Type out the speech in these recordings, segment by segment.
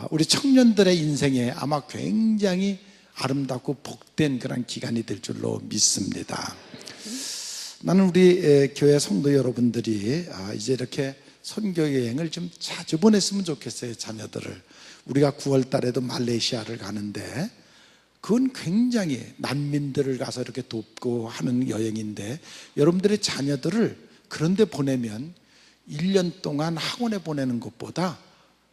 우리 청년들의 인생에 아마 굉장히 아름답고 복된 그런 기간이 될 줄로 믿습니다. 나는 우리 교회 성도 여러분들이 이제 이렇게 선교 여행을 좀 자주 보냈으면 좋겠어요. 자녀들을. 우리가 9월 달에도 말레이시아를 가는데 그건 굉장히 난민들을 가서 이렇게 돕고 하는 여행인데, 여러분들의 자녀들을 그런 데 보내면 1년 동안 학원에 보내는 것보다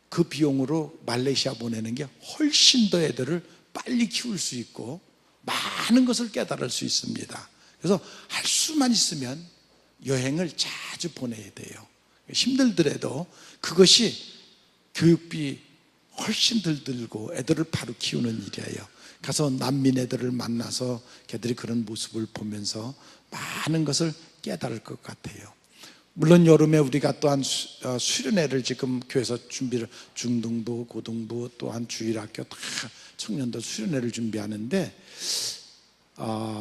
그 비용으로 말레이시아 보내는 게 훨씬 더 애들을 빨리 키울 수 있고 많은 것을 깨달을 수 있습니다. 그래서 할 수만 있으면 여행을 자주 보내야 돼요. 힘들더라도 그것이 교육비 훨씬 덜 들고 애들을 바로 키우는 일이에요. 가서 난민 애들을 만나서 걔들이 그런 모습을 보면서 많은 것을 깨달을 것 같아요. 물론 여름에 우리가 또한 수련회를 지금 교회에서 준비를, 중등부, 고등부 또한 주일학교 다 청년들 수련회를 준비하는데,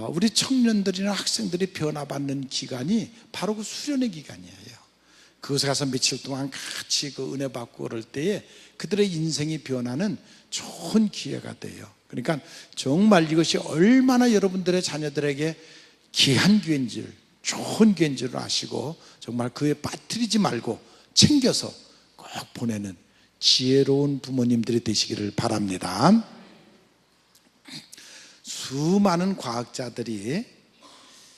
우리 청년들이나 학생들이 변화받는 기간이 바로 그 수련회 기간이에요. 그곳에 가서 며칠 동안 같이 그 은혜 받고 그럴 때에 그들의 인생이 변하는 좋은 기회가 돼요. 그러니까 정말 이것이 얼마나 여러분들의 자녀들에게 귀한 기회인 줄, 좋은 기회인 줄 아시고 정말 그에 빠뜨리지 말고 챙겨서 꼭 보내는 지혜로운 부모님들이 되시기를 바랍니다. 수많은 과학자들이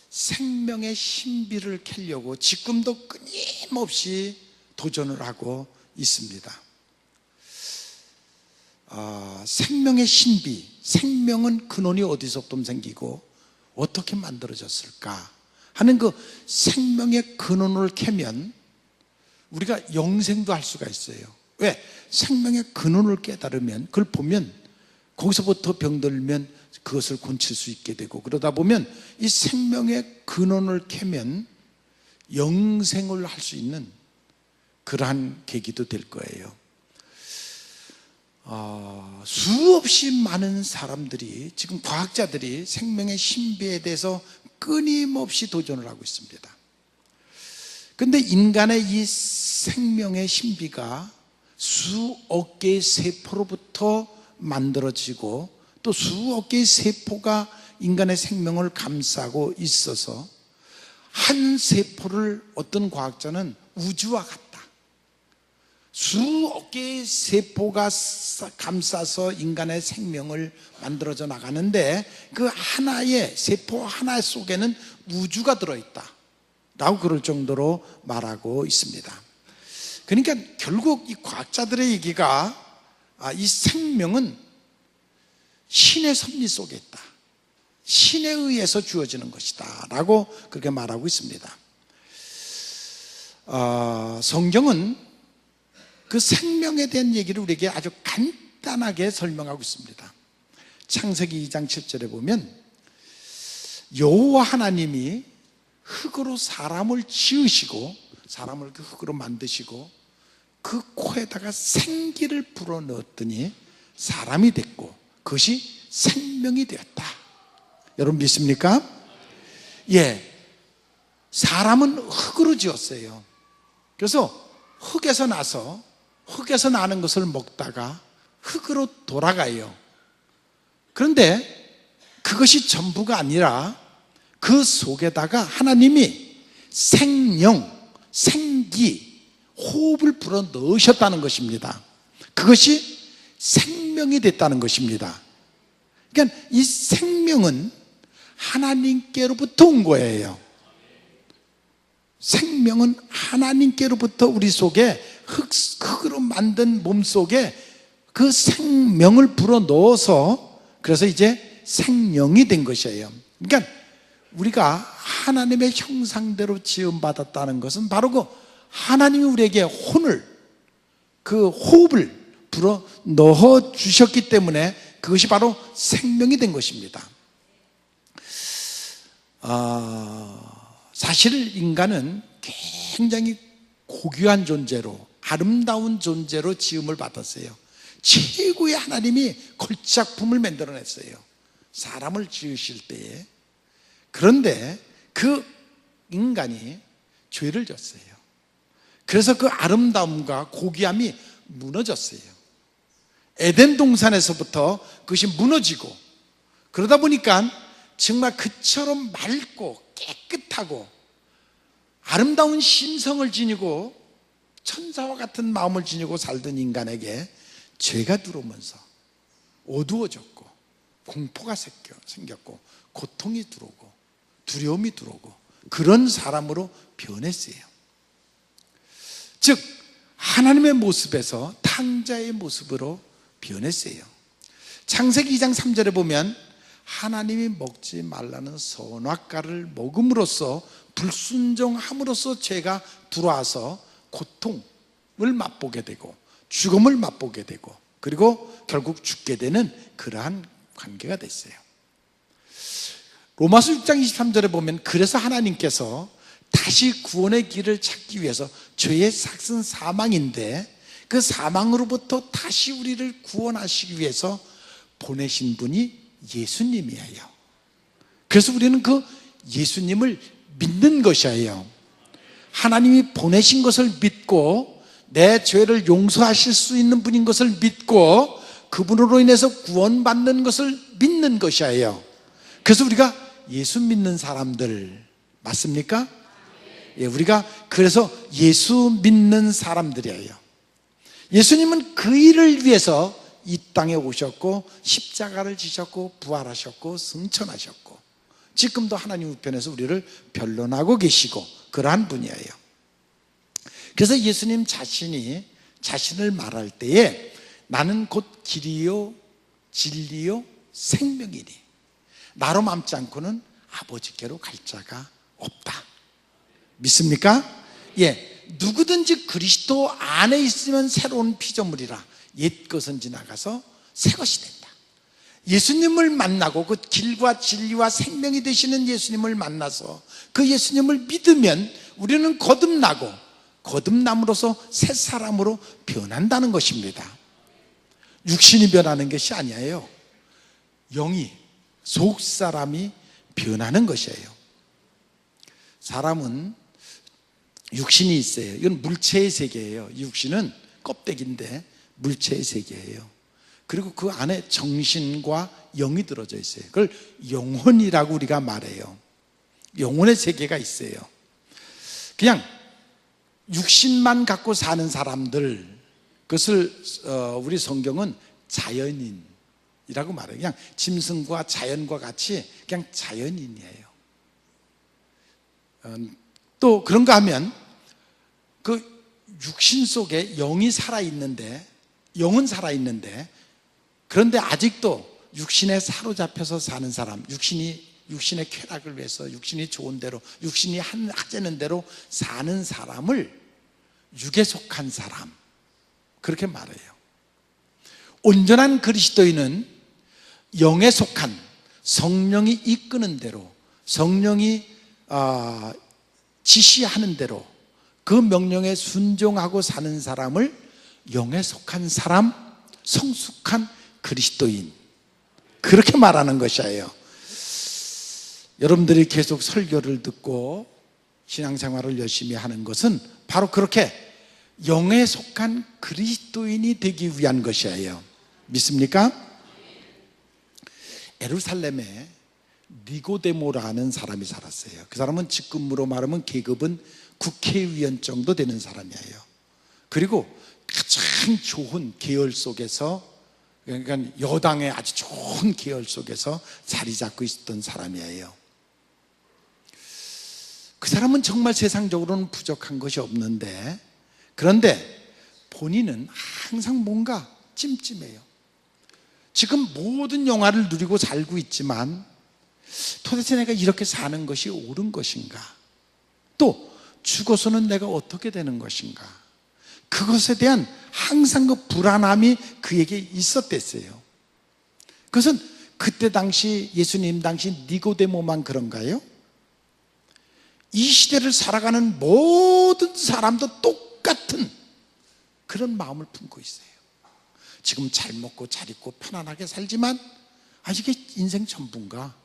생명의 신비를 캐려고 지금도 끊임없이 도전을 하고 있습니다. 생명의 신비, 생명은 근원이 어디서부터 생기고 어떻게 만들어졌을까 하는 그 생명의 근원을 캐면 우리가 영생도 할 수가 있어요. 왜? 생명의 근원을 깨달으면, 그걸 보면 거기서부터 병들면 그것을 고칠 수 있게 되고, 그러다 보면 이 생명의 근원을 캐면 영생을 할 수 있는 그러한 계기도 될 거예요. 수없이 많은 사람들이, 지금 과학자들이 생명의 신비에 대해서 끊임없이 도전을 하고 있습니다. 그런데 인간의 이 생명의 신비가 수억 개의 세포로부터 만들어지고 또 수억 개의 세포가 인간의 생명을 감싸고 있어서 한 세포를 어떤 과학자는 우주와 같다, 수억 개의 세포가 감싸서 인간의 생명을 만들어져 나가는데 그 하나의 세포 하나 속에는 우주가 들어있다 라고 그럴 정도로 말하고 있습니다. 그러니까 결국 이 과학자들의 얘기가 이 생명은 신의 섭리 속에 있다, 신에 의해서 주어지는 것이다 라고 그렇게 말하고 있습니다. 성경은 그 생명에 대한 얘기를 우리에게 아주 간단하게 설명하고 있습니다. 창세기 2장 7절에 보면 여호와 하나님이 흙으로 사람을 지으시고, 사람을 그 흙으로 만드시고 그 코에다가 생기를 불어넣었더니 사람이 됐고 그것이 생명이 되었다. 여러분 믿습니까? 예, 사람은 흙으로 지었어요. 그래서 흙에서 나서 흙에서 나는 것을 먹다가 흙으로 돌아가요. 그런데 그것이 전부가 아니라 그 속에다가 하나님이 생령, 생기, 호흡을 불어 넣으셨다는 것입니다. 그것이 생명이 됐다는 것입니다. 그러니까 이 생명은 하나님께로부터 온 거예요. 생명은 하나님께로부터 우리 속에 흙으로 만든 몸 속에 그 생명을 불어넣어서 그래서 이제 생명이 된 것이에요. 그러니까 우리가 하나님의 형상대로 지음받았다는 것은 바로 그 하나님이 우리에게 혼을, 그 호흡을 불어넣어 주셨기 때문에 그것이 바로 생명이 된 것입니다. 사실 인간은 굉장히 고귀한 존재로, 아름다운 존재로 지음을 받았어요. 최고의 하나님이 걸작품을 만들어냈어요, 사람을 지으실 때에. 그런데 그 인간이 죄를 졌어요. 그래서 그 아름다움과 고귀함이 무너졌어요. 에덴 동산에서부터 그것이 무너지고, 그러다 보니까 정말 그처럼 맑고 깨끗하고 아름다운 심성을 지니고 천사와 같은 마음을 지니고 살던 인간에게 죄가 들어오면서 어두워졌고, 공포가 생겼고, 고통이 들어오고, 두려움이 들어오고, 그런 사람으로 변했어요. 즉 하나님의 모습에서 탕자의 모습으로 변했어요. 창세기 2장 3절에 보면 하나님이 먹지 말라는 선악과를 먹음으로써, 불순종함으로써 죄가 들어와서 고통을 맛보게 되고 죽음을 맛보게 되고, 그리고 결국 죽게 되는 그러한 관계가 됐어요. 로마서 6장 23절에 보면 그래서 하나님께서 다시 구원의 길을 찾기 위해서, 죄의 삭은 사망인데 그 사망으로부터 다시 우리를 구원하시기 위해서 보내신 분이 예수님이에요. 그래서 우리는 그 예수님을 믿는 것이에요. 하나님이 보내신 것을 믿고 내 죄를 용서하실 수 있는 분인 것을 믿고 그분으로 인해서 구원받는 것을 믿는 것이에요. 그래서 우리가 예수 믿는 사람들 맞습니까? 예, 우리가 그래서 예수 믿는 사람들이에요. 예수님은 그 일을 위해서 이 땅에 오셨고 십자가를 지셨고 부활하셨고 승천하셨고 지금도 하나님 우편에서 우리를 변론하고 계시고 그러한 분이에요. 그래서 예수님 자신이 자신을 말할 때에 나는 곧 길이요 진리요 생명이니 나로 맘지 않고는 아버지께로 갈 자가 없다. 믿습니까? 예, 누구든지 그리스도 안에 있으면 새로운 피조물이라 옛 것은 지나가서 새 것이 된다. 예수님을 만나고 그 길과 진리와 생명이 되시는 예수님을 만나서 그 예수님을 믿으면 우리는 거듭나고 거듭남으로써 새 사람으로 변한다는 것입니다. 육신이 변하는 것이 아니에요. 영이, 속사람이 변하는 것이에요. 사람은 육신이 있어요. 이건 물체의 세계예요. 육신은 껍데기인데 물체의 세계예요. 그리고 그 안에 정신과 영이 들어져 있어요. 그걸 영혼이라고 우리가 말해요. 영혼의 세계가 있어요. 그냥 육신만 갖고 사는 사람들, 그것을 우리 성경은 자연인이라고 말해요. 그냥 짐승과 자연과 같이 그냥 자연인이에요. 또 그런가 하면 그 육신 속에 영이 살아있는데, 영은 살아있는데 그런데 아직도 육신에 사로잡혀서 사는 사람, 육신의 쾌락을 위해서 육신이 좋은 대로, 육신이 하자는 대로 사는 사람을 육에 속한 사람, 그렇게 말해요. 온전한 그리스도인은 영에 속한, 성령이 이끄는 대로, 성령이 지시하는 대로 그 명령에 순종하고 사는 사람을 영에 속한 사람, 성숙한 그리스도인, 그렇게 말하는 것이에요. 여러분들이 계속 설교를 듣고 신앙생활을 열심히 하는 것은 바로 그렇게 영에 속한 그리스도인이 되기 위한 것이에요. 믿습니까? 예루살렘에 니고데모라는 사람이 살았어요. 그 사람은 지금으로 말하면 계급은 국회의원 정도 되는 사람이에요. 그리고 가장 좋은 계열 속에서, 그러니까 여당의 아주 좋은 계열 속에서 자리 잡고 있었던 사람이에요. 그 사람은 정말 세상적으로는 부족한 것이 없는데, 그런데 본인은 항상 뭔가 찜찜해요. 지금 모든 영화를 누리고 살고 있지만 도대체 내가 이렇게 사는 것이 옳은 것인가? 또 죽어서는 내가 어떻게 되는 것인가? 그것에 대한 항상 그 불안함이 그에게 있었댔어요. 그것은 그때 당시 예수님 당시 니고데모만 그런가요? 이 시대를 살아가는 모든 사람도 똑같은 그런 마음을 품고 있어요. 지금 잘 먹고 잘 입고 편안하게 살지만 이게 인생 전부인가?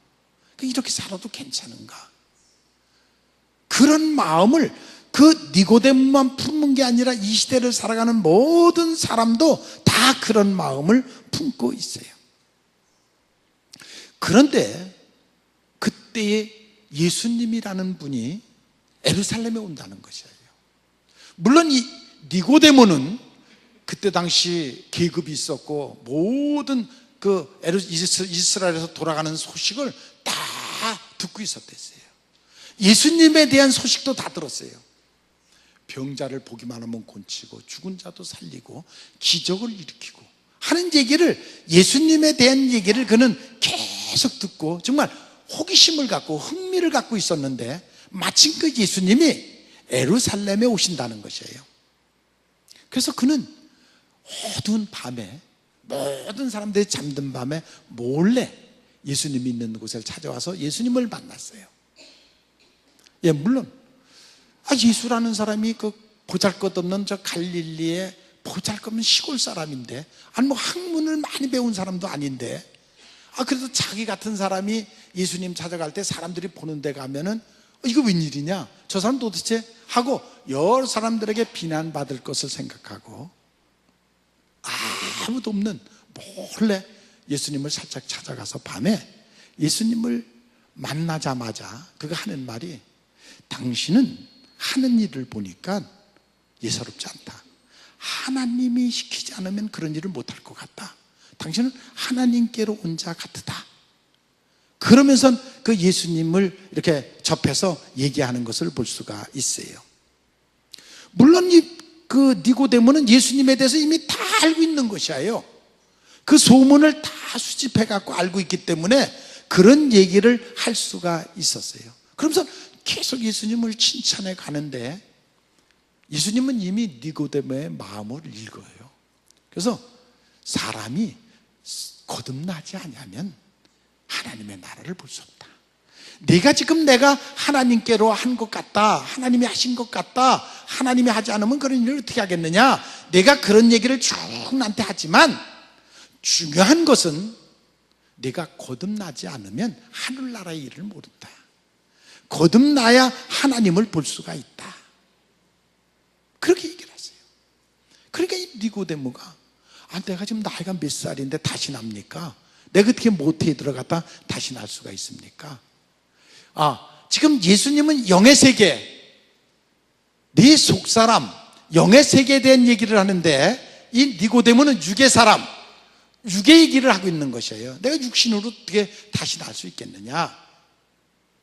이렇게 살아도 괜찮은가? 그런 마음을 그 니고데모만 품는 게 아니라 이 시대를 살아가는 모든 사람도 다 다 그런 마음을 품고 있어요. 그런데 그때에 예수님이라는 분이 예루살렘에 온다는 것이에요. 물론 이 니고데모는 그때 당시 계급이 있었고 모든 그 이스라엘에서 돌아가는 소식을 다 듣고 있었댔어요. 예수님에 대한 소식도 다 들었어요. 병자를 보기만 하면 고치고 죽은 자도 살리고 기적을 일으키고 하는 얘기를, 예수님에 대한 얘기를 그는 계속 듣고 정말 호기심을 갖고 흥미를 갖고 있었는데, 마침 그 예수님이 예루살렘에 오신다는 것이에요. 그래서 그는 어두운 밤에, 모든 사람들이 잠든 밤에 몰래 예수님이 있는 곳을 찾아와서 예수님을 만났어요. 예, 물론 예수라는 사람이 그 보잘것없는 저 갈릴리의 보잘것없는 시골 사람인데, 뭐 학문을 많이 배운 사람도 아닌데, 그래도 자기 같은 사람이 예수님 찾아갈 때 사람들이 보는 데 가면은 이거 웬일이냐, 저 사람 도대체 하고 여러 사람들에게 비난받을 것을 생각하고 아무도 없는 몰래 예수님을 살짝 찾아가서 밤에 예수님을 만나자마자 그가 하는 말이, 당신은 하는 일을 보니까 예사롭지 않다. 하나님이 시키지 않으면 그런 일을 못할 것 같다. 당신은 하나님께로 온 자 같으다. 그러면서 그 예수님을 이렇게 접해서 얘기하는 것을 볼 수가 있어요. 물론 그 니고데모는 예수님에 대해서 이미 다 알고 있는 것이에요. 그 소문을 다 수집해 갖고 알고 있기 때문에 그런 얘기를 할 수가 있었어요. 그러면서 계속 예수님을 칭찬해 가는데, 예수님은 이미 니고데모의 마음을 읽어요. 그래서 사람이 거듭나지 않으면 하나님의 나라를 볼 수 없다. 내가 지금 내가 하나님께로 한 것 같다, 하나님이 하신 것 같다, 하나님이 하지 않으면 그런 일을 어떻게 하겠느냐, 내가 그런 얘기를 쭉 나한테 하지만 중요한 것은 내가 거듭나지 않으면 하늘나라의 일을 모른다. 거듭나야 하나님을 볼 수가 있다. 그렇게 얘기를 하세요. 그러니까 이 니고데모가 내가 지금 나이가 몇 살인데 다시 납니까? 내가 어떻게 모태에 들어갔다 다시 날 수가 있습니까? 지금 예수님은 영의 세계, 네 속사람, 영의 세계에 대한 얘기를 하는데, 이 니고데모는 육의 사람, 육의 얘기를 하고 있는 것이에요. 내가 육신으로 어떻게 다시 날 수 있겠느냐?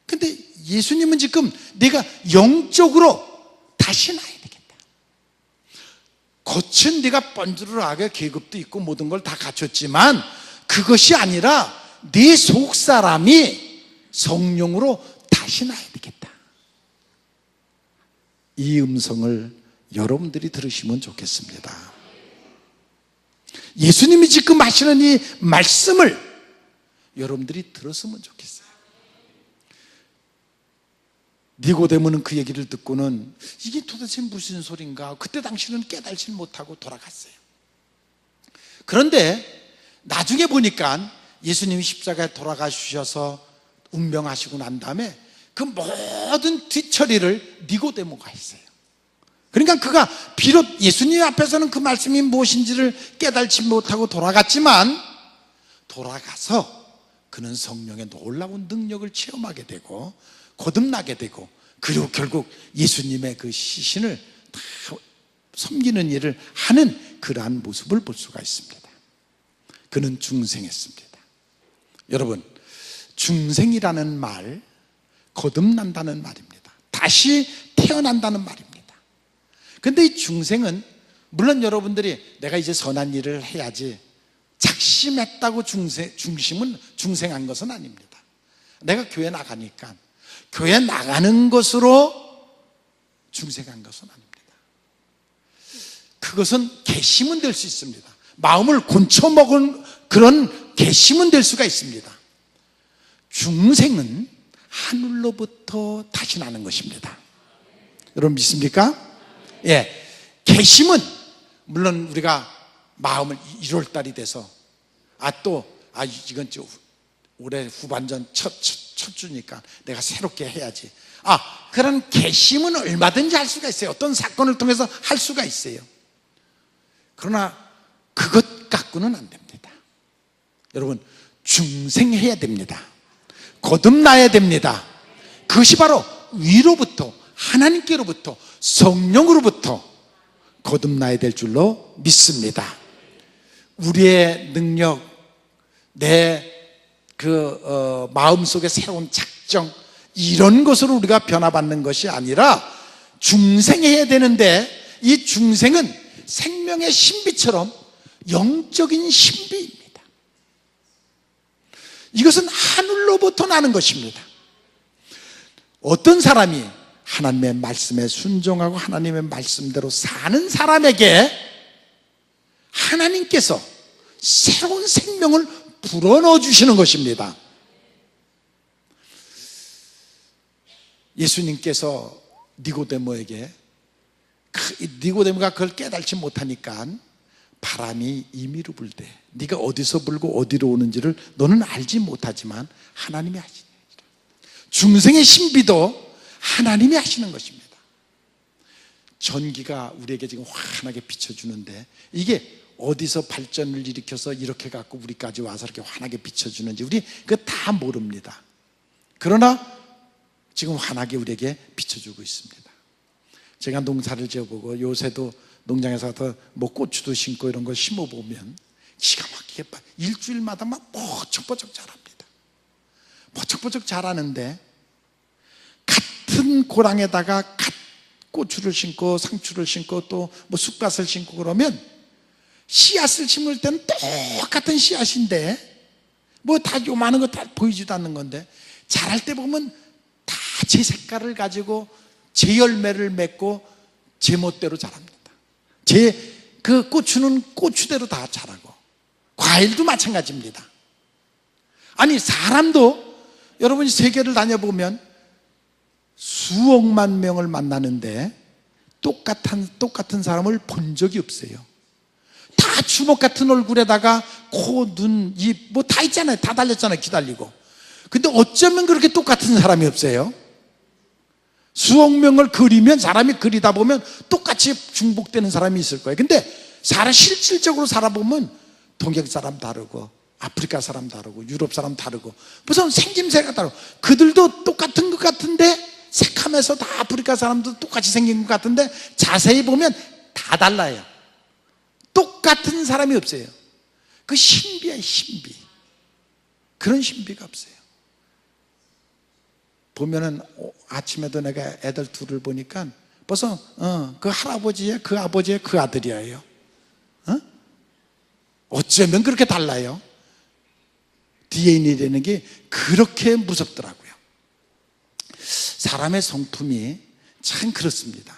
근데 예수님은 지금 내가 영적으로 다시 나야 되겠다. 겉은 네가 번지르르하게 계급도 있고 모든 걸 다 갖췄지만 그것이 아니라 네 속사람이 성령으로 다시 나야 되겠다. 이 음성을 여러분들이 들으시면 좋겠습니다. 예수님이 지금 하시는 이 말씀을 여러분들이 들었으면 좋겠어요. 니고데모는 그 얘기를 듣고는 이게 도대체 무슨 소린가, 그때 당시는 깨달지 못하고 돌아갔어요. 그런데 나중에 보니까 예수님이 십자가에 돌아가셔서 운명하시고 난 다음에 그 모든 뒤처리를 니고데모가 했어요. 그러니까 그가 비록 예수님 앞에서는 그 말씀이 무엇인지를 깨달지 못하고 돌아갔지만, 돌아가서 그는 성령의 놀라운 능력을 체험하게 되고 거듭나게 되고, 그리고 결국 예수님의 그 시신을 다 섬기는 일을 하는 그러한 모습을 볼 수가 있습니다. 그는 중생했습니다. 여러분, 중생이라는 말, 거듭난다는 말입니다. 다시 태어난다는 말입니다. 근데 이 중생은, 물론 여러분들이 내가 이제 선한 일을 해야지 작심했다고 중생한 것은 아닙니다. 내가 교회 나가니까 교회 나가는 것으로 중생한 것은 아닙니다. 그것은 개심은 될 수 있습니다. 마음을 곤쳐먹은 그런 개심은 될 수가 있습니다. 중생은 하늘로부터 다시 나는 것입니다. 여러분 믿습니까? 예, 개심은 물론 우리가 마음을 1월달이 돼서 이건 올해 후반전 첫 주니까 내가 새롭게 해야지, 그런 개심은 얼마든지 할 수가 있어요. 어떤 사건을 통해서 할 수가 있어요. 그러나 그것 것 갖고는 안 됩니다. 여러분, 중생해야 됩니다. 거듭나야 됩니다. 그것이 바로 위로부터, 하나님께로부터, 성령으로부터 거듭나야 될 줄로 믿습니다. 우리의 능력, 내 마음속의 새로운 작정, 이런 것으로 우리가 변화받는 것이 아니라 중생해야 되는데, 이 중생은 생명의 신비처럼 영적인 신비입니다. 이것은 하늘로부터 나는 것입니다. 어떤 사람이 하나님의 말씀에 순종하고 하나님의 말씀대로 사는 사람에게 하나님께서 새로운 생명을 불어넣어 주시는 것입니다. 예수님께서 니고데모에게, 니고데모가 그걸 깨달지 못하니까 바람이 임의로 불되 네가 어디서 불고 어디로 오는지를 너는 알지 못하지만 하나님이 하시니라. 중생의 신비도 하나님이 하시는 것입니다. 전기가 우리에게 지금 환하게 비춰주는데 이게 어디서 발전을 일으켜서 이렇게 갖고 우리까지 와서 이렇게 환하게 비춰주는지 우리 그거 다 모릅니다. 그러나 지금 환하게 우리에게 비춰주고 있습니다. 제가 농사를 지어보고 요새도 농장에서 뭐 고추도 심고 이런 거 심어보면 기가 막히게 일주일마다 막 버쩍버쩍 자랍니다. 버쩍버쩍 자라는데 같은 고랑에다가 고추를 심고 상추를 심고 또 뭐 쑥갓을 심고 그러면 씨앗을 심을 때는 똑같은 씨앗인데 뭐 다 요만한 거 다 보이지도 않는 건데 자랄 때 보면 다 제 색깔을 가지고 제 열매를 맺고 제 멋대로 자랍니다. 그 고추는 고추대로 다 자라고 과일도 마찬가지입니다. 아니 사람도 여러분이 세계를 다녀보면 수억만 명을 만나는데 똑같은 사람을 본 적이 없어요. 다 주먹 같은 얼굴에다가 코, 눈, 입 뭐 다 있잖아요. 다 달렸잖아요. 기달리고. 근데 어쩌면 그렇게 똑같은 사람이 없어요. 수억 명을 그리면 사람이 그리다 보면 똑같이 중복되는 사람이 있을 거예요. 근데 실질적으로 살아보면 동양 사람 다르고 아프리카 사람 다르고 유럽 사람 다르고 무슨 생김새가 다르고 그들도 똑같은 것 같은데 색감에서 다 아프리카 사람도 똑같이 생긴 것 같은데 자세히 보면 다 달라요. 똑같은 사람이 없어요. 그 신비야, 신비. 그런 신비가 없어요. 보면은 아침에도 내가 애들 둘을 보니까 벌써 그 할아버지의 그 아버지의 그 아들이에요. 어쩌면 그렇게 달라요. DNA라는 게 그렇게 무섭더라고요. 사람의 성품이 참 그렇습니다.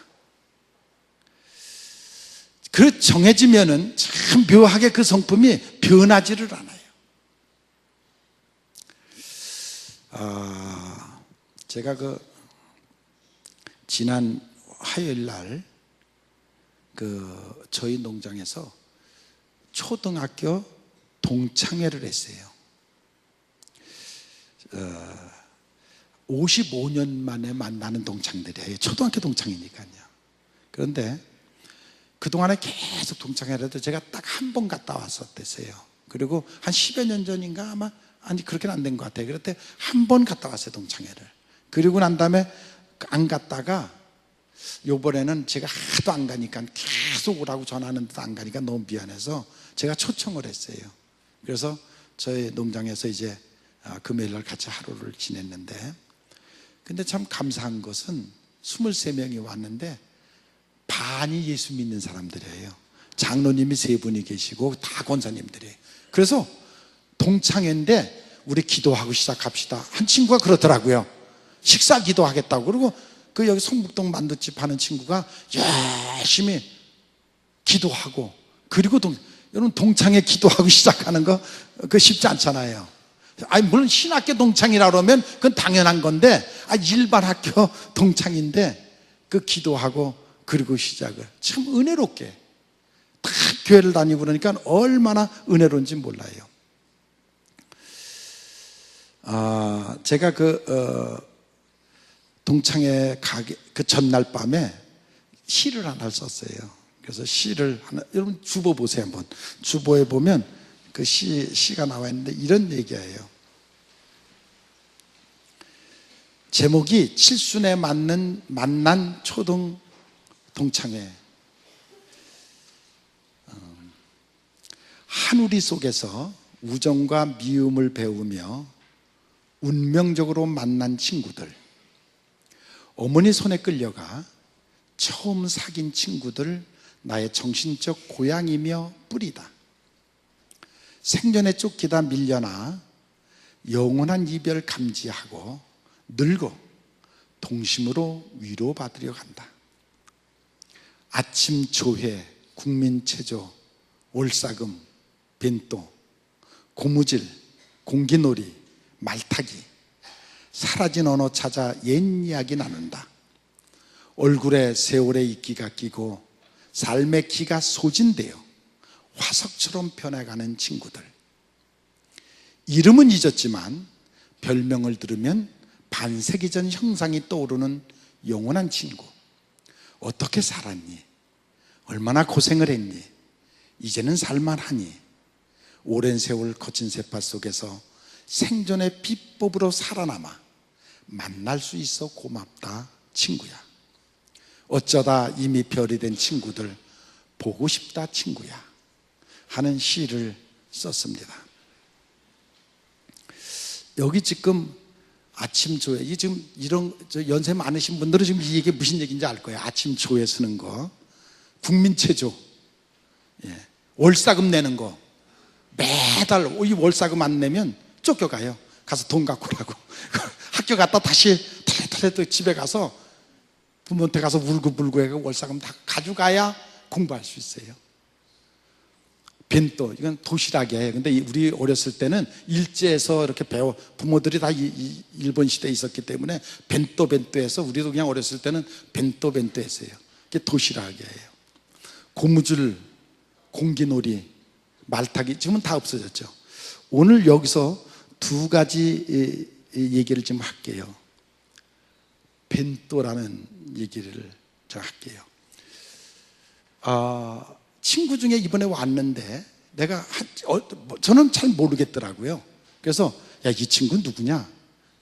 그 정해지면은 참 묘하게 그 성품이 변하지를 않아요. 제가 지난 화요일 날 저희 농장에서 초등학교 동창회를 했어요. 55년 만에 만나는 동창들이에요. 초등학교 동창이니까요. 그런데 그동안에 계속 동창회를 해도 제가 딱 한 번 갔다 왔었댔어요. 그리고 한 10여 년 전인가 아마 아니 그렇게는 안 된 것 같아요. 그럴 때 한 번 갔다 왔어요. 동창회를. 그리고 난 다음에 안 갔다가 요번에는 제가 하도 안 가니까 계속 오라고 전화하는데도 안 가니까 너무 미안해서 제가 초청을 했어요. 그래서 저희 농장에서 이제 금요일 날 같이 하루를 지냈는데 근데 참 감사한 것은 23명이 왔는데 반이 예수 믿는 사람들이에요. 장로님이 3분이 계시고 다 권사님들이에요. 그래서 동창회인데 우리 기도하고 시작합시다. 한 친구가 그러더라고요. 식사 기도하겠다고. 그리고 여기 성북동 만두집 하는 친구가 열심히 기도하고 그리고 여러분 동창회 기도하고 시작하는 거 그거 쉽지 않잖아요. 아니 물론 신학교 동창이라 그러면 그건 당연한 건데 일반 학교 동창인데 그 기도하고 그리고 시작을 참 은혜롭게 다 교회를 다니고 그러니까 얼마나 은혜로운지 몰라요. 제가 동창회 그 전날 밤에 시를 하나 썼어요. 그래서 시를 하나, 여러분 주보 보세요 한번. 주보에 보면 그 시가 나와 있는데 이런 얘기예요. 제목이 칠순에 맞는 만난 초등 동창회. 한우리 속에서 우정과 미움을 배우며 운명적으로 만난 친구들, 어머니 손에 끌려가 처음 사귄 친구들, 나의 정신적 고향이며 뿌리다. 생전에 쫓기다 밀려나 영원한 이별 감지하고 늙어 동심으로 위로받으려 간다. 아침 조회, 국민체조, 올사금, 벤또, 고무줄, 공기놀이, 말타기, 사라진 언어 찾아 옛 이야기 나눈다. 얼굴에 세월의 이끼가 끼고 삶의 기가 소진되어 화석처럼 변해가는 친구들. 이름은 잊었지만 별명을 들으면 반세기 전 형상이 떠오르는 영원한 친구. 어떻게 살았니? 얼마나 고생을 했니? 이제는 살만하니? 오랜 세월 거친 세파 속에서 생존의 비법으로 살아남아 만날 수 있어 고맙다 친구야. 어쩌다 이미 별이 된 친구들 보고 싶다 친구야 하는 시를 썼습니다. 여기 지금 아침 조회, 이 지금 이런 연세 많으신 분들은 지금 이게 무슨 얘기인지 알 거예요. 아침 조회 쓰는 거, 국민체조, 월사금 내는 거. 매달 이 월사금 안 내면 쫓겨가요. 가서 돈 갖고 오라고. 학교 갔다 다시 털털해 집에 가서 부모한테 가서 울고불고 해서 월사금 다 가져가야 공부할 수 있어요. 벤또, 이건 도시락이에요. 근데 우리 어렸을 때는 일제에서 이렇게 부모들이 다 일본 시대에 있었기 때문에 벤또해서 우리도 그냥 어렸을 때는 벤또 했어요. 그게 도시락이에요. 고무줄, 공기놀이, 말타기, 지금은 다 없어졌죠. 오늘 여기서 두 가지 얘기를 좀 할게요. 벤또라는 얘기를 좀 할게요. 친구 중에 이번에 왔는데 저는 잘 모르겠더라고요. 그래서 야, 이 친구 누구냐?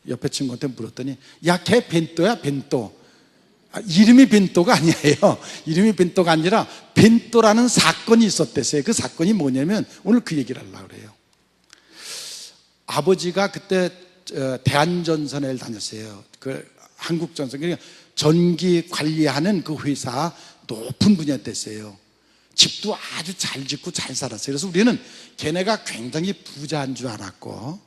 옆에 친구한테 물었더니 야, 걔 벤또야, 벤또. 이름이 벤또가 아니에요. 이름이 벤또가 아니라 벤또라는 사건이 있었대요. 그 사건이 뭐냐면 오늘 그 얘기를 하려고 그래요. 아버지가 그때 대한전선을 다녔어요. 그 한국전선, 그러니까 전기 관리하는 그 회사 높은 분이었댔어요. 집도 아주 잘 짓고 잘 살았어요. 그래서 우리는 걔네가 굉장히 부자인 줄 알았고,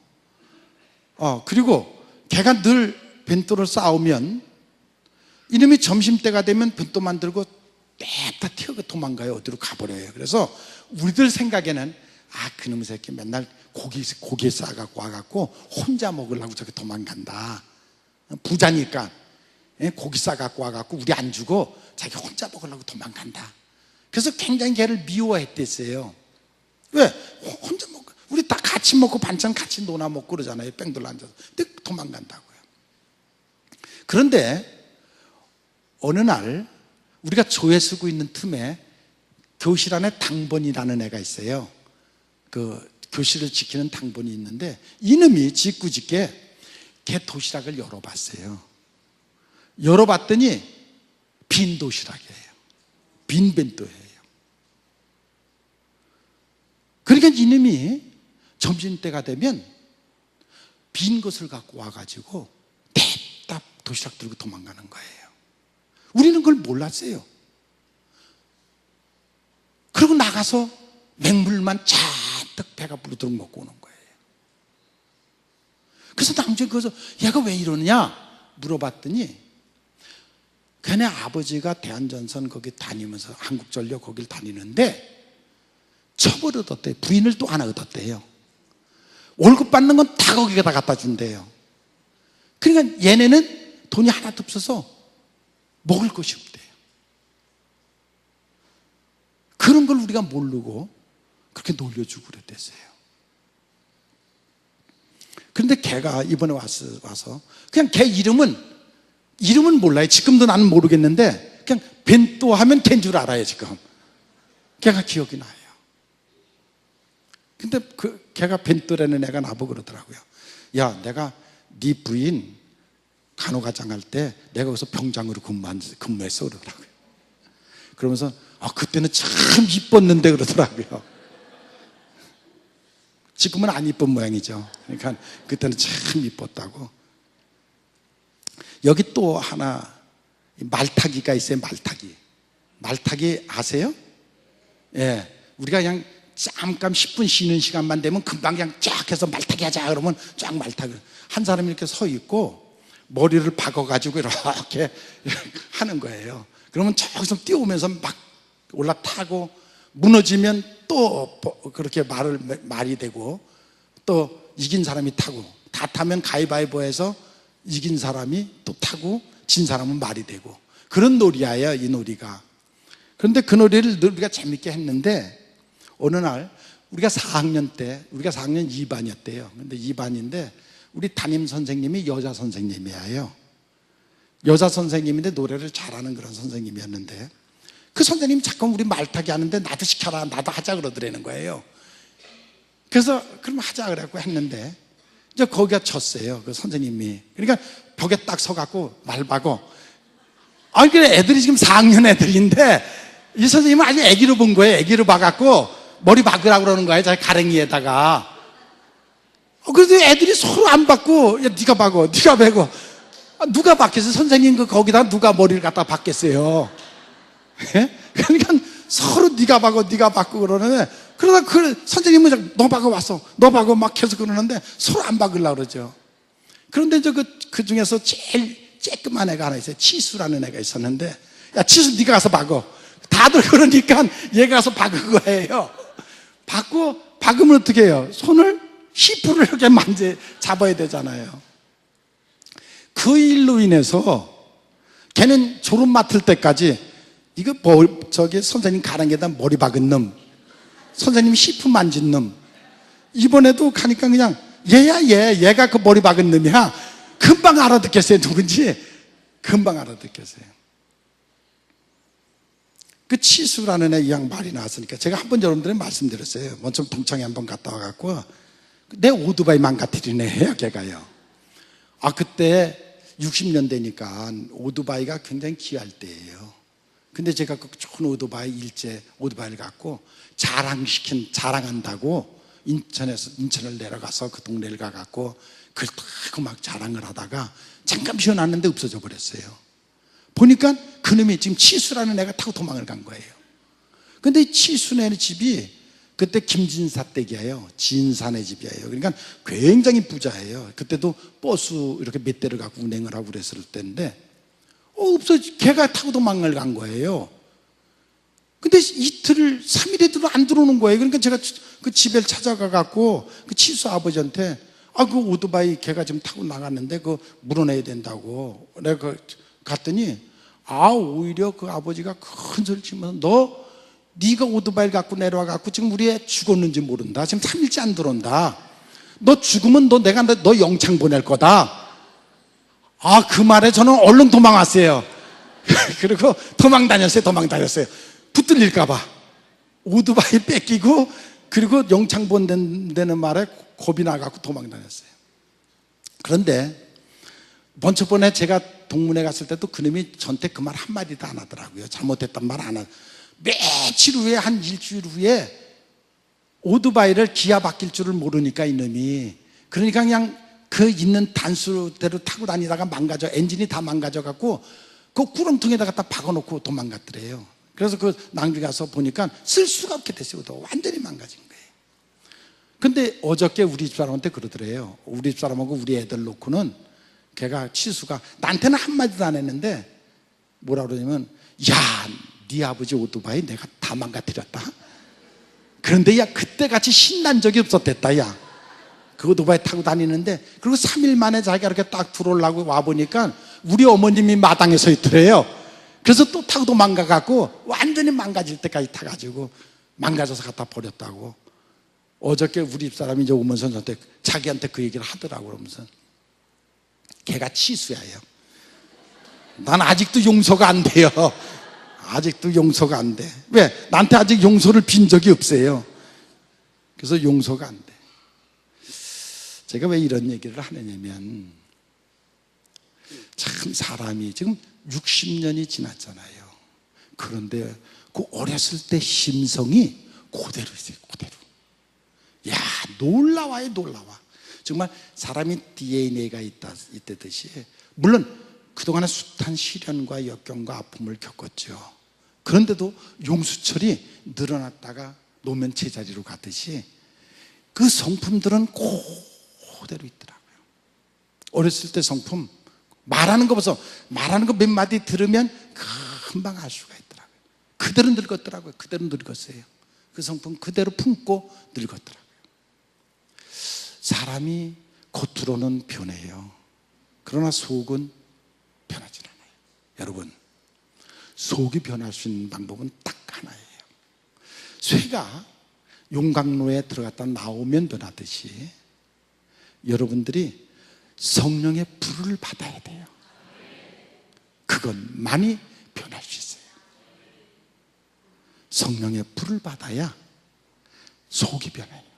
그리고 걔가 늘 벤또를 싸우면 이놈이 점심때가 되면 벤또 만들고 냅다 튀어가 도망가요. 어디로 가버려요. 그래서 우리들 생각에는 그놈의 새끼 맨날 고기 싸갖고 와갖고 혼자 먹으려고 저렇게 도망간다. 부자니까 고기 싸갖고 와갖고 우리 안 주고 자기 혼자 먹으려고 도망간다. 그래서 굉장히 걔를 미워했댔어요. 왜? 혼자 먹고 우리 다 같이 먹고 반찬 같이 논아 먹고 그러잖아요. 뺑돌로 앉아서. 근데 도망간다고요. 그런데 어느 날 우리가 조회 쓰고 있는 틈에 교실 안에 당번이라는 애가 있어요. 그 교실을 지키는 당번이 있는데 이놈이 짓궂게 걔 도시락을 열어봤어요. 열어봤더니 빈 도시락이에요. 빈 벤또예요. 그러니까 이놈이 점심때가 되면 빈 것을 갖고 와가지고 냅다 도시락 들고 도망가는 거예요. 우리는 그걸 몰랐어요. 그리고 나가서 맹물만 잔뜩 배가 부르도록 먹고 오는 거예요. 그래서 나중에 그래서 얘가 왜 이러느냐 물어봤더니 걔네 아버지가 대한전선 거기 다니면서 한국전력 거길 다니는데 첩을 얻었대요. 부인을 또 하나 얻었대요. 월급 받는 건 다 거기에다 갖다 준대요. 그러니까 얘네는 돈이 하나도 없어서 먹을 것이 없대요. 그런 걸 우리가 모르고 그렇게 놀려주고 그랬댔어요. 그런데 걔가 이번에 와서 그냥 걔 이름은 몰라요. 지금도 나는 모르겠는데 그냥 벤또 하면 걔인 줄 알아요. 지금 걔가 기억이 나요. 근데 걔가 벤또라는 애가 나보고 그러더라고요. 야, 내가 네 부인 간호과장 할 때 내가 거기서 병장으로 근무했어 그러더라고요. 그러면서 그때는 참 이뻤는데 그러더라고요. 지금은 안 이쁜 모양이죠. 그러니까 그때는 참 이뻤다고. 여기 또 하나 말타기가 있어요. 말타기 아세요? 예, 우리가 그냥 잠깐 10분 쉬는 시간만 되면 금방 그냥 쫙 해서 말타기 하자 그러면 쫙 말타기. 한 사람이 이렇게 서 있고 머리를 박아가지고 이렇게 하는 거예요. 그러면 저기서 뛰어오면서 막 올라타고 무너지면 또 그렇게 말이 되고 또 이긴 사람이 타고 다 타면 가위바위보해서 이긴 사람이 또 타고 진 사람은 말이 되고 그런 놀이예요, 이 놀이가. 그런데 그 놀이를 우리가 재밌게 했는데 어느 날 우리가 4학년 2반이었대요. 근데 2반인데 우리 담임 선생님이 여자 선생님이에요. 여자 선생님인데 노래를 잘하는 그런 선생님이었는데 그 선생님이 잠깐 우리 말타기 하는데 나도 시켜라, 나도 하자 그러더라는 거예요. 그래서 그럼 하자 그래갖고 했는데 이제 거기가 졌어요, 그 선생님이. 그러니까 벽에 딱 서갖고 말박어. 그래, 애들이 지금 4학년 애들인데 이 선생님은 아주 애기로 본 거예요. 애기로 봐갖고 머리 박으라고 그러는 거예요, 자기 가랭이에다가. 그래도 애들이 서로 안 박고, 야, 네가 박어, 네가 박어. 누가 박겠어요? 선생님 거기다 누가 머리를 갖다 박겠어요? 예? 그러니까 서로 네가 박어, 네가 박고 그러는데 그러다 그 선생님은 너 박어 왔어, 너 박어 막 계속 그러는데 서로 안 박으려고 그러죠. 그런데 이제 그 중에서 제일 쬐끄만 애가 하나 있어요. 치수라는 애가 있었는데, 야, 치수 네가 가서 박어. 다들 그러니까 얘가 가서 박은 거예요. 박으면 어떻게 해요? 손을 히프를 이렇게 잡아야 되잖아요. 그 일로 인해서 걔는 졸업 맡을 때까지 이거 저기 선생님 가랑이에다 머리 박은 놈, 선생님 히프 만진 놈, 이번에도 가니까 그냥 얘야 얘가 그 머리 박은 놈이야. 금방 알아듣겠어요, 누군지. 금방 알아듣겠어요. 그 치수라는 애 이양 말이 나왔으니까 제가 한번 여러분들에게 말씀드렸어요. 먼저 동창회 한번 갔다 와갖고 내 오토바이 망가뜨리네 해요, 걔가요. 그때 60년대니까 오토바이가 굉장히 귀할 때예요. 근데 제가 그 좋은 일제 오토바이를 갖고 자랑한다고 인천을 내려가서 그 동네를 가갖고 그걸 타고 막 자랑을 하다가 잠깐 쉬어놨는데 없어져 버렸어요. 보니까 그놈이 지금 치수라는 애가 타고 도망을 간 거예요. 근데 이 치수네 집이 그때 김진사 댁이에요. 진사네 집이에요. 그러니까 굉장히 부자예요. 그때도 버스 이렇게 몇 대를 갖고 운행을 하고 그랬을 때인데 걔가 타고 도망을 간 거예요. 근데 이틀 3일에도 안 들어오는 거예요. 그러니까 제가 그 집에 찾아가 갖고 그 치수 아버지한테 그 오토바이 걔가 지금 타고 나갔는데 그거 물어내야 된다고 내가 갔더니 오히려 그 아버지가 큰 소리 치면서 네가 오토바이를 갖고 내려와 갖고 지금 우리 애 죽었는지 모른다. 지금 3일째 안 들어온다. 너 죽으면 내가 너 영창 보낼 거다. 그 말에 저는 얼른 도망왔어요. 그리고 도망 다녔어요. 붙들릴까봐 오토바이 뺏기고 그리고 영창 보낸다는 말에 겁이 나갖고 도망 다녔어요. 그런데 번에 제가 동문회 갔을 때도 그놈이 저한테 그 말 한마디도 안 하더라고요. 잘못했단 말 안 하고. 며칠 후에 한 일주일 후에 오토바이를 기아 바뀔 줄을 모르니까 이놈이, 그러니까 그냥 그 있는 단수대로 타고 다니다가 엔진이 다 망가져갖고 그 구렁텅이에다 갖다 박아놓고 도망갔더래요. 그래서 그 낭비 가서 보니까 쓸 수가 없게 됐어요. 완전히 망가진 거예요. 근데 어저께 우리 집사람한테 그러더래요. 우리 집사람하고 우리 애들 놓고는 걔가 치수가 나한테는 한마디도 안 했는데 뭐라 그러냐면, 야, 네 아버지 오토바이 내가 다 망가뜨렸다. 그런데 야, 그때같이 신난 적이 없었댔다. 야, 그 오토바이 타고 다니는데, 그리고 3일 만에 자기가 이렇게 딱 들어오려고 와보니까 우리 어머님이 마당에 서 있더래요. 그래서 또 타고 도망가갖고 완전히 망가질 때까지 타가지고 망가져서 갖다 버렸다고. 어저께 우리 집사람이 이제 오면서 저한테 자기한테 그 얘기를 하더라고. 그러면서 걔가 치수야요. 난 아직도 용서가 안 돼요. 아직도 용서가 안 돼. 왜? 나한테 아직 용서를 빈 적이 없어요. 그래서 용서가 안 돼. 제가 왜 이런 얘기를 하느냐면, 참 사람이 지금 60년이 지났잖아요. 그런데 그 어렸을 때 심성이 그대로 있어요. 그대로. 야, 놀라워요. 놀라워. 정말 사람이 DNA가 있다듯이, 물론 그동안에 숱한 시련과 역경과 아픔을 겪었죠. 그런데도 용수철이 늘어났다가 노면 제자리로 가듯이 그 성품들은 그대로 있더라고요. 어렸을 때 성품, 말하는 거 보소. 말하는 거 몇 마디 들으면 금방 알 수가 있더라고요. 그대로 늙었더라고요. 그대로 늙었어요. 그 성품 그대로 품고 늙었더라고요. 사람이 겉으로는 변해요. 그러나 속은 변하지 않아요. 여러분, 속이 변할 수 있는 방법은 딱 하나예요. 쇠가 용광로에 들어갔다 나오면 변하듯이 여러분들이 성령의 불을 받아야 돼요. 그것만이 변할 수 있어요. 성령의 불을 받아야 속이 변해요.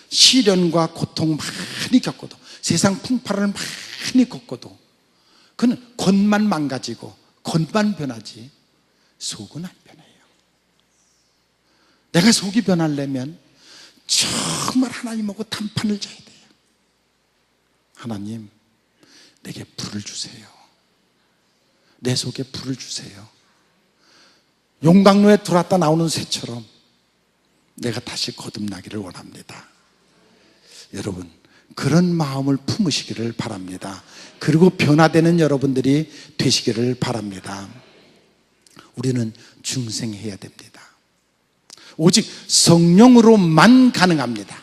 시련과 고통 많이 겪어도, 세상 풍파를 많이 겪어도 그는 겉만 망가지고 겉만 변하지 속은 안 변해요. 내가 속이 변하려면 정말 하나님하고 단판을 져야 돼요. 하나님, 내게 불을 주세요. 내 속에 불을 주세요. 용광로에 들어왔다 나오는 새처럼 내가 다시 거듭나기를 원합니다. 여러분, 그런 마음을 품으시기를 바랍니다. 그리고 변화되는 여러분들이 되시기를 바랍니다. 우리는 중생해야 됩니다. 오직 성령으로만 가능합니다.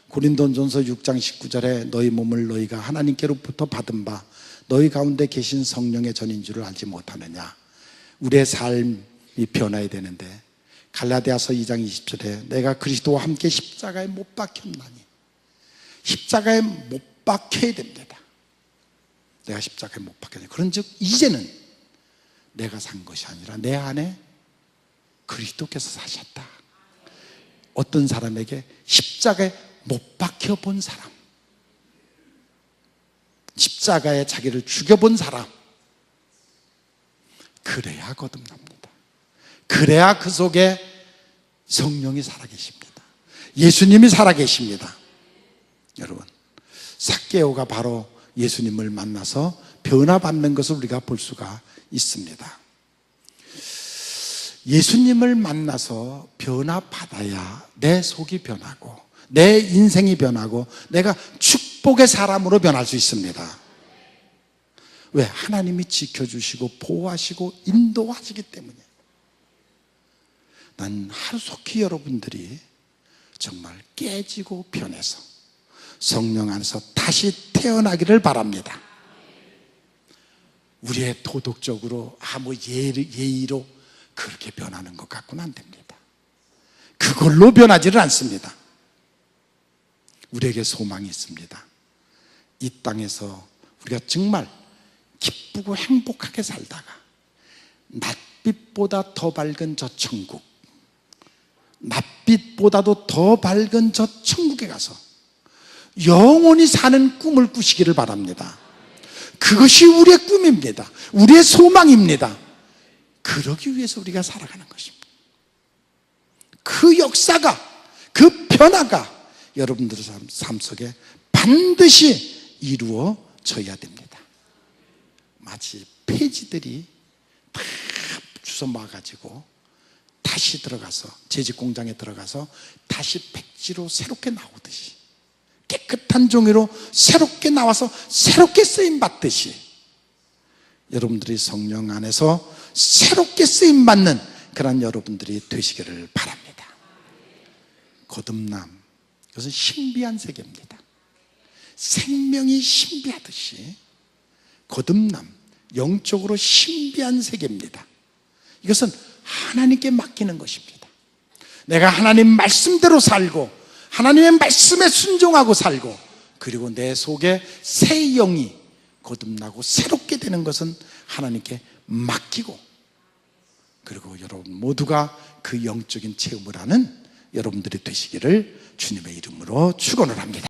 고린도전서 6장 19절에 너희 몸을 너희가 하나님께로부터 받은 바 너희 가운데 계신 성령의 전인 줄을 알지 못하느냐. 우리의 삶이 변화해야 되는데, 갈라디아서 2장 20절에 내가 그리스도와 함께 십자가에 못 박혔나니, 십자가에 못 박혀야 됩니다. 내가 십자가에 못 박혔나니, 그런즉 이제는 내가 산 것이 아니라 내 안에 그리스도께서 사셨다. 어떤 사람에게 십자가에 못 박혀본 사람, 십자가에 자기를 죽여본 사람, 그래야 거듭납니다. 그래야 그 속에 성령이 살아계십니다. 예수님이 살아계십니다. 여러분, 삭개오가 바로 예수님을 만나서 변화받는 것을 우리가 볼 수가 있습니다. 예수님을 만나서 변화받아야 내 속이 변하고 내 인생이 변하고 내가 축복의 사람으로 변할 수 있습니다. 왜? 하나님이 지켜주시고 보호하시고 인도하시기 때문에. 난 하루속히 여러분들이 정말 깨지고 변해서 성령 안에서 다시 태어나기를 바랍니다. 우리의 도덕적으로 뭐 예의로 그렇게 변하는 것 같고는 안 됩니다. 그걸로 변하지는 않습니다. 우리에게 소망이 있습니다. 이 땅에서 우리가 정말 기쁘고 행복하게 살다가 낯빛보다 더 밝은 저 천국, 낯빛보다도 더 밝은 저 천국에 가서 영원히 사는 꿈을 꾸시기를 바랍니다. 그것이 우리의 꿈입니다. 우리의 소망입니다. 그러기 위해서 우리가 살아가는 것입니다. 그 역사가, 그 변화가 여러분들의 삶 속에 반드시 이루어져야 됩니다. 마치 폐지들이 다 주워 모아가지고 다시 들어가서, 재직 공장에 들어가서 다시 백지로 새롭게 나오듯이, 깨끗한 종이로 새롭게 나와서 새롭게 쓰임 받듯이 여러분들이 성령 안에서 새롭게 쓰임 받는 그런 여러분들이 되시기를 바랍니다. 거듭남, 이것은 신비한 세계입니다. 생명이 신비하듯이 거듭남, 영적으로 신비한 세계입니다. 이것은 하나님께 맡기는 것입니다. 내가 하나님 말씀대로 살고 하나님의 말씀에 순종하고 살고, 그리고 내 속에 새 영이 거듭나고 새롭게 되는 것은 하나님께 맡기고 그리고 여러분 모두가 그 영적인 체험을 하는 여러분들이 되시기를 주님의 이름으로 축원을 합니다.